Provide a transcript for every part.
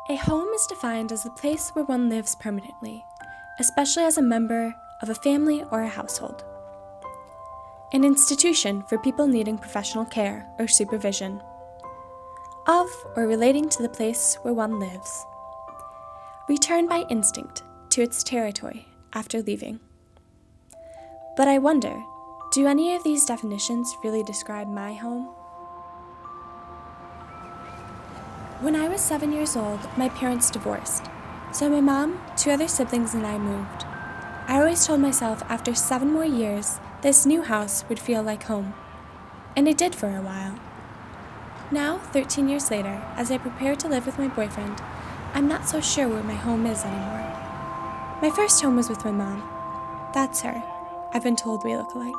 A home is defined as the place where one lives permanently, especially as a member of a family or a household. An institution for people needing professional care or supervision of or relating to the place where one lives. Return by instinct to its territory after leaving. But I wonder, do any of these definitions really describe my home? When I was 7 years old, my parents divorced, so my mom, 2 other siblings, and I moved. I always told myself after 7 more years, this new house would feel like home. And it did for a while. Now, 13 years later, as I prepare to live with my boyfriend, I'm not so sure where my home is anymore. My first home was with my mom. That's her. I've been told we look alike.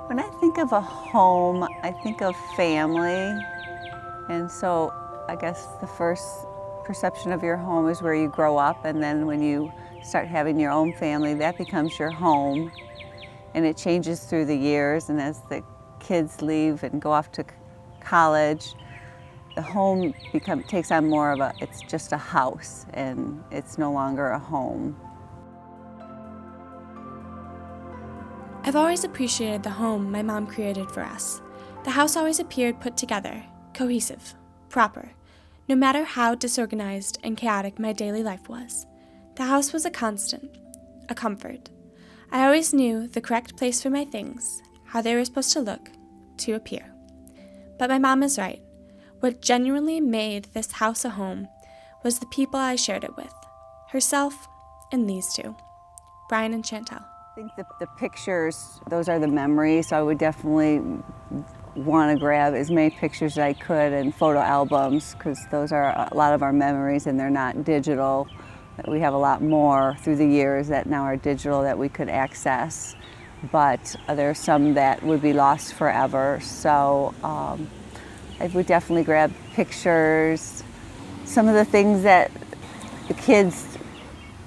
When I think of a home, I think of family. And so I guess the first perception of your home is where you grow up, and then when you start having your own family, that becomes your home. And it changes through the years, and as the kids leave and go off to college, the home takes on more of it's just a house, and it's no longer a home. I've always appreciated the home my mom created for us. The house always appeared put together, cohesive, proper, no matter how disorganized and chaotic my daily life was. The house was a constant, a comfort. I always knew the correct place for my things, how they were supposed to look, to appear. But my mom is right. What genuinely made this house a home was the people I shared it with, herself and these two, Brian and Chantel. I think the pictures, those are the memories, so I would definitely want to grab as many pictures as I could and photo albums, because those are a lot of our memories, and they're not digital. We have a lot more through the years that now are digital that we could access, but there are some that would be lost forever. So I would definitely grab pictures, some of the things that the kids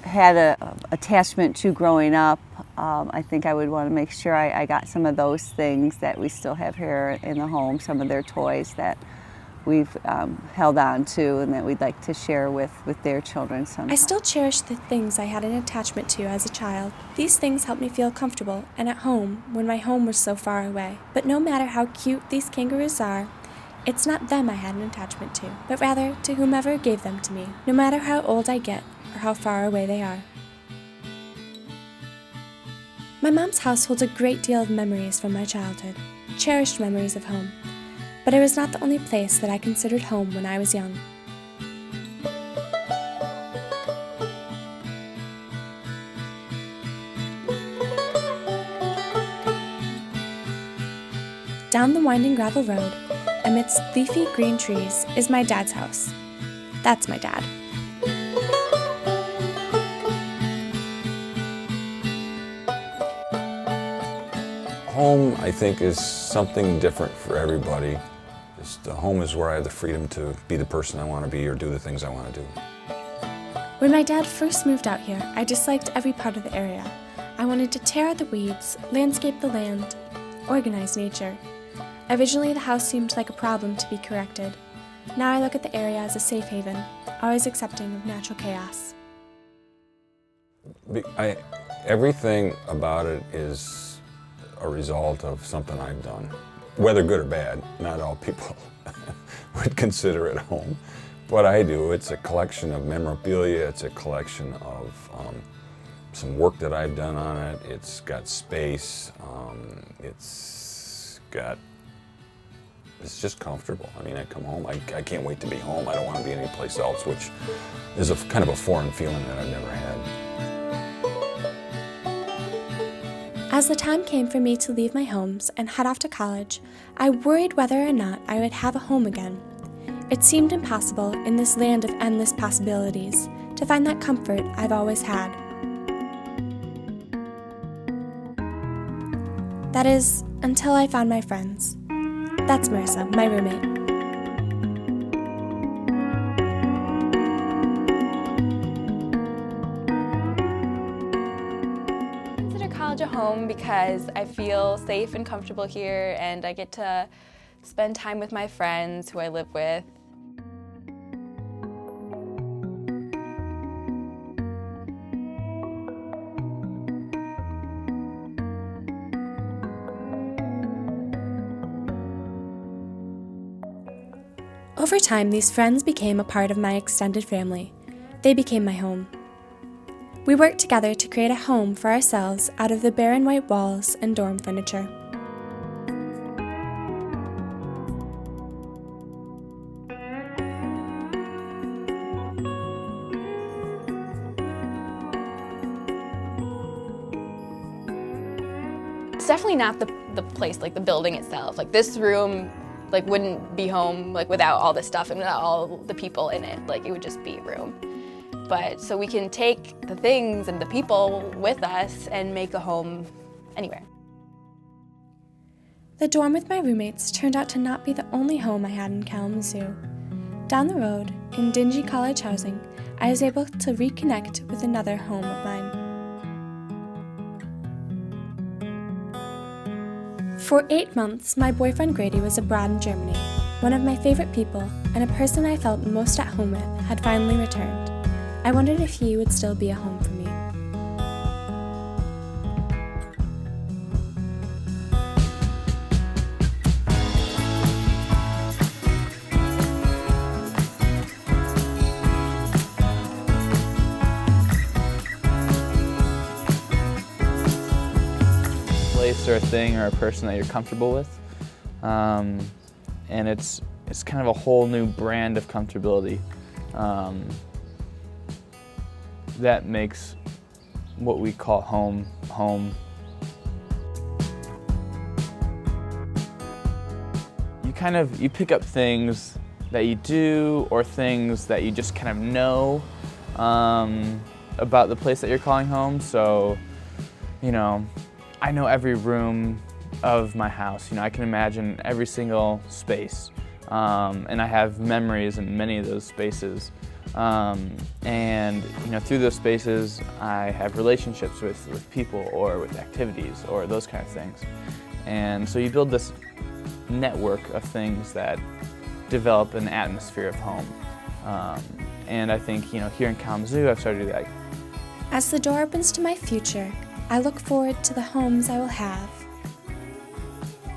had an attachment to growing up. I think I would want to make sure I got some of those things that we still have here in the home, some of their toys that we've held on to and that we'd like to share with their children sometime. I still cherish the things I had an attachment to as a child. These things helped me feel comfortable and at home when my home was so far away. But no matter how cute these kangaroos are, it's not them I had an attachment to, but rather to whomever gave them to me, no matter how old I get or how far away they are. My mom's house holds a great deal of memories from my childhood, cherished memories of home. But it was not the only place that I considered home when I was young. Down the winding gravel road, amidst leafy green trees, is my dad's house. That's my dad. Home, I think, is something different for everybody. The home is where I have the freedom to be the person I want to be or do the things I want to do. When my dad first moved out here, I disliked every part of the area. I wanted to tear out the weeds, landscape the land, organize nature. Originally, the house seemed like a problem to be corrected. Now I look at the area as a safe haven, always accepting of natural chaos. Everything about it is a result of something I've done. Whether good or bad, not all people would consider it home. What I do, it's a collection of memorabilia, it's a collection of some work that I've done on it. It's got space, it's just comfortable. I mean, I come home, I can't wait to be home. I don't want to be anyplace else, which is kind of a foreign feeling that I've never had. As the time came for me to leave my homes and head off to college, I worried whether or not I would have a home again. It seemed impossible in this land of endless possibilities to find that comfort I've always had. That is, until I found my friends. That's Marissa, my roommate. College a home because I feel safe and comfortable here, and I get to spend time with my friends who I live with. Over time, these friends became a part of my extended family. They became my home. We worked together to create a home for ourselves out of the barren white walls and dorm furniture. It's definitely not the place, like the building itself. Like this room, like wouldn't be home like without all this stuff and without all the people in it. Like it would just be a room. But so we can take the things and the people with us and make a home anywhere. The dorm with my roommates turned out to not be the only home I had in Kalamazoo. Down the road, in dingy college housing, I was able to reconnect with another home of mine. For 8 months, my boyfriend Grady was abroad in Germany. One of my favorite people, and a person I felt most at home with, had finally returned. I wondered if he would still be a home for me. Place or a thing or a person that you're comfortable with, and it's kind of a whole new brand of comfortability that makes what we call home home. You pick up things that you do or things that you just kind of know about the place that you're calling home. So, you know, I know every room of my house. You know, I can imagine every single space, and I have memories in many of those spaces. And you know, through those spaces, I have relationships with people or with activities or those kind of things. And so you build this network of things that develop an atmosphere of home. And I think, you know, here in Kalamazoo, I've started to do that. As the door opens to my future, I look forward to the homes I will have.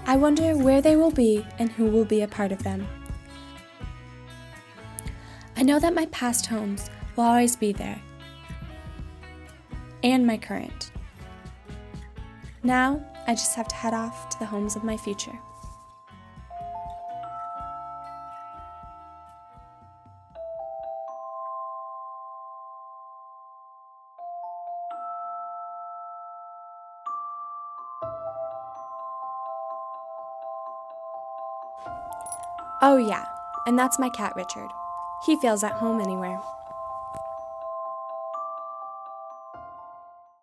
I wonder where they will be and who will be a part of them. I know that my past homes will always be there, and my current. Now, I just have to head off to the homes of my future. Oh yeah, and that's my cat Richard. He feels at home anywhere.